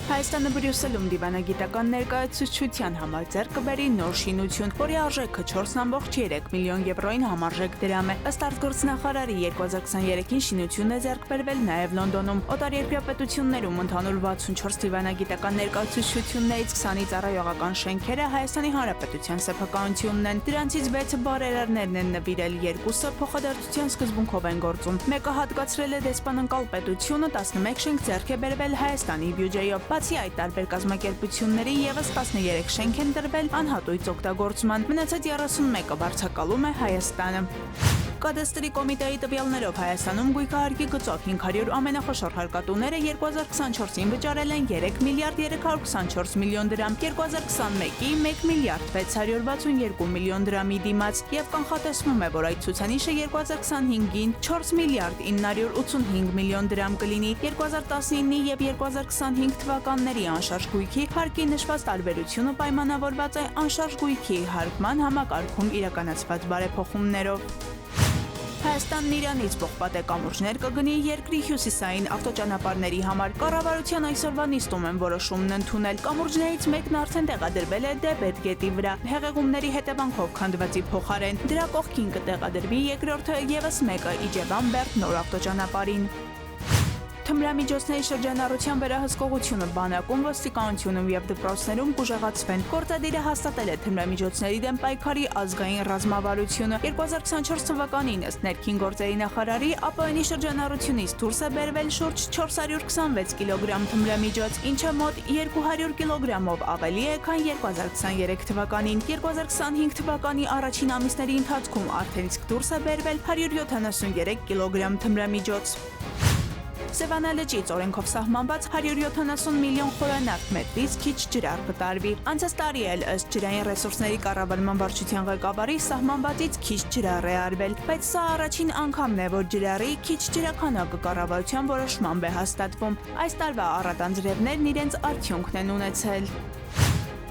Հայաստանը Բրյուսելում դիվանագիտական ներկայացուցչության համար ձեռք կբերի նոր շինություն, որի արժեքը 4,3 միլիոն եվրոյին համարժեք դրամ է։ Ըստ արտգործնախարարի 2023-ին շինություն է ձեռք բերվել նաև Լոնդոնում։ Օտարերկրյա պետություններում ընդհանուր 64 դիվանագիտական ներկայացուցչություններից 20-ից առայողական շենքերը Հայաստանի Հանրապետության սեփականությունն են։ Դրանցից 6-ը բարերարներն են նվիրել, 2-ը փոխադարձության սկզբունքով են գործում։ Մեկը հատկացրել է դեսպանընկալ պետությունը, 11 շենք ձեռք է բերվել Հայաստանի բյուջեով։ Բացի այդ, տարբեր կազմակերպությունների եւս 13 շենք են տրվել անհատույց օգտագործման, մնացած 31-ը վարձակալում է Հայաստանը։ Կադաստրի կոմիտեի տվյալներով Հայաստանում գույքահարկի գծով 500 ամենախոշոր հարկատուները 2024-ին վճարել են 3 միլիարդ 324 միլիոն դրամ, 2021-ի 1 միլիարդ 662 միլիոն դրամի դիմաց եւ կանխատեսվում է, որ այդ ցուցանիշը 2025-ին 4 միլիարդ 985 միլիոն դրամ կլինի։ 2019-ի եւ 2025 թվականների անշարժ գույքի հարկի նշված տարբերությունը պայմանավորված է անշարժ գույքի հարկման համակարգում իրականացված բարեփոխումներով։ Հայաստանն Իրանից պողպատե կամուրջներ կգնի երկրի հյուսիսային ավտոճանապարհների համար։ Կառավարության այսօրվա նիստում են որոշումն ընդունել։ Կամուրջներից մեկն արդեն տեղադրվել է Դեբետ գետի վրա։ Հեղեղումների հետևանքով քանդվածի փոխարեն դրա կողքին կտեղադրվի երկրորդը եւս մեկը Իջևան-Բերդ նոր ավտոճանապարհին։ Թմրամիջոցների շրջանառության վերահսկողությունը բանակում, ոստիկանությունում եւ դպրոցներում կուժեղացվեն։ Գործադիրը հաստատել է թմրամիջոցների դեմ պայքարի ազգային ռազմավարությունը։ 2024 թվականին ըստ ներքին գործերի նախարարի ԱՊԸ-ի շրջանառությունից դուրս է բերվել շուրջ 426 կիլոգրամ թմրամիջոց, ինչը մոտ 200 կիլոգրամով ավելի է, քան 2023 թվականին։ 2025 թվականի առաջին ամիսների ընթացքում արդեն իսկ դուրս է բերվել 173 կիլոգրամ թմրամիջոց։ Սևանա լճից օրենքով սահմանված 170 միլիոն խորանարդ մետրից քիչ ջրառ կտարվի։ Անցած տարի էլ ըստ ջրային ռեսուրսների կառավարման վարչության ղեկավարի սահմանվածից քիչ ջրառ է արվել, բայց սա առաջին անգամն է, որ ջրառի քիչ ջրաքանակը կառավարության որոշմամբ է հաստատվում։ Այս տարվա առատանձրևներն իրենց արդյունքն են ունեցել։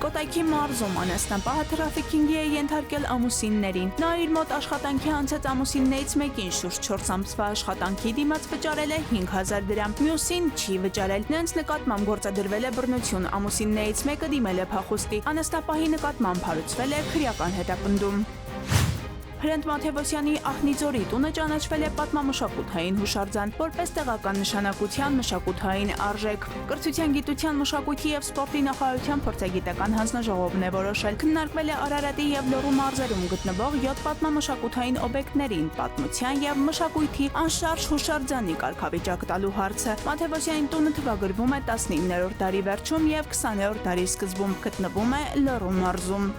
Կոտայքի մարզում անասնապահը թրաֆիքինգի է ենթարկել ամուսիններին։ Նա իր մոտ աշխատանքի անցած ամուսիններից մեկին շուրջ 4 ամսվա աշխատանքի դիմաց վճարել է 5000 դրամ, մյուսին չի վճարել։ Նրանց նկատմամբ գործադրվել է բռնություն, ամուսիններից մեկը դիմել է փախուստի։ Անասնապահի նկատմամբ հարուցվել է քրեական հետապնդում։ Հրանտ Մաթևոսյանի Ախնիձորի տունը ճանաչվել է պատմամշակութային հուշարձան, որպես տեղական նշանակության մշակութային արժեք։ Կրթության, գիտության, մշակույթի եւ սպորտի նախարարության փորձագիտական հանձնաժողովն է որոշել քննարկվել է Արարատի եւ Լոռու մարզերում գտնվող 7 պատմամշակութային օբյեկտներին պատմության եւ մշակույթի անշարժ հուշարձանի կարգավիճակ տալու հարցը։ Մաթևոսյանի տունը թվագրվում է 19-րդ դարի վերջում եւ 20-րդ դարի սկզբում, գտնվում է Լոռու մարզում։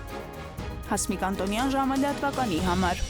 Հասմիկ Անտոնյան, ժամը լրատվականի համար։